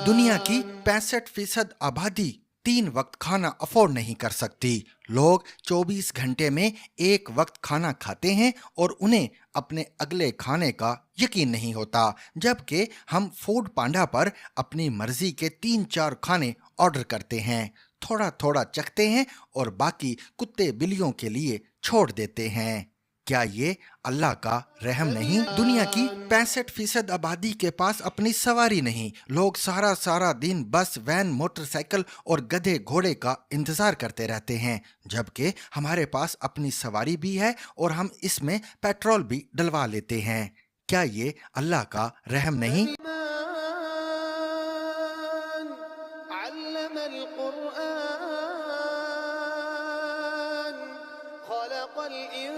دنیا کی 65% آبادی 3 وقت کھانا افورڈ نہیں کر سکتی۔ لوگ 24 گھنٹے میں ایک وقت کھانا کھاتے ہیں اور انہیں اپنے اگلے کھانے کا یقین نہیں ہوتا، جبکہ ہم فوڈ پانڈا پر اپنی مرضی کے 3-4 کھانے آرڈر کرتے ہیں، تھوڑا تھوڑا چکھتے ہیں اور باقی کتے بلیوں کے لیے چھوڑ دیتے ہیں۔ کیا یہ اللہ کا رحم نہیں؟ دنیا کی 65% آبادی کے پاس اپنی سواری نہیں۔ لوگ سارا دن بس، وین، موٹر سائیکل اور گدھے گھوڑے کا انتظار کرتے رہتے ہیں، جبکہ ہمارے پاس اپنی سواری بھی ہے اور ہم اس میں پیٹرول بھی ڈلوا لیتے ہیں۔ کیا یہ اللہ کا رحم نہیں؟ علم القرآن خلق الإنسان